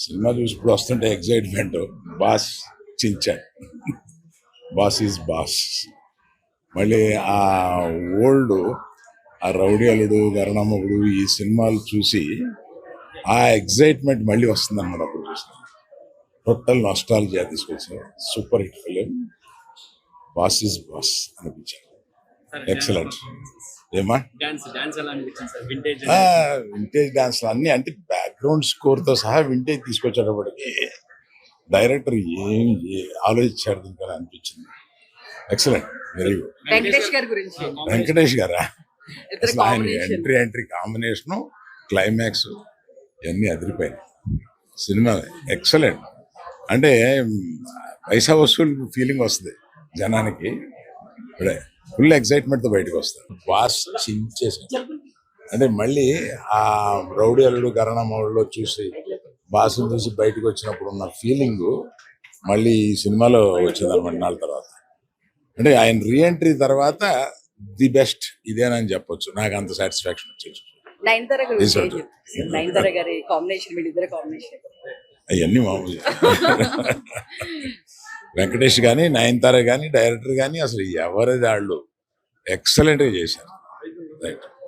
Cinema చూసి ఇప్పుడు వస్తుంటే ఎగ్జైట్మెంట్. బాస్ చించాడు, బాస్ ఈజ్ బాస్. మళ్ళీ ఆ ఓల్డ్, ఆ రౌడీ అల్లుడు, గరణమ్మగుడు ఈ సినిమాలు చూసి ఆ ఎగ్జైట్మెంట్ మళ్ళీ వస్తుంది అన్నమాట. అప్పుడు చూసిన టోటల్ నాస్టాలజియా తీసుకొచ్చారు. Super hit film. Boss is boss అనిపించారు. ఎక్సలెంట్. ఏమా వింటేజ్ డాన్స్ అన్ని అంటే బ్యాక్గ్రౌండ్ స్కోర్ తో సహా వింటేజ్ తీసుకొచ్చేటప్పటికి డైరెక్టర్ ఏం ఆలోచించాడు దీనికని అనిపించింది. Excellent, very good. వెంకటేష్ గారా, అసలు ఆయన ఎంట్రీ కాంబినేషను, క్లైమాక్స్ ఇవన్నీ అదిరిపోయినాయి. Cinema excellent. అంటే పైసా వసూలు ఫీలింగ్ వస్తుంది జనానికి. ఇప్పుడే ఫుల్ ఎక్సైట్మెంట్తో బయటకు వస్తారు. బాస్ చించేసాడు. అంటే మళ్ళీ ఆ రౌడీ అల్లుడు గరణమ్మలో చూసి బాస్ని చూసి బయటకు వచ్చినప్పుడు ఉన్న ఫీలింగ్ మళ్ళీ ఈ సినిమాలో వచ్చిందన్నమాట. నాలుగు తర్వాత అంటే ఆయన రీఎంట్రీ తర్వాత ది బెస్ట్ ఇదేనని చెప్పొచ్చు. నాకు అంత సాటిస్ఫాక్షన్ వచ్చేసి. అవన్నీ మామూలు. వెంకటేష్ కానీ, నయనతార కానీ, డైరెక్టర్ కానీ అసలు ఎవరిది వాళ్ళు ఎక్సలెంట్గా చేశారు. రైట్.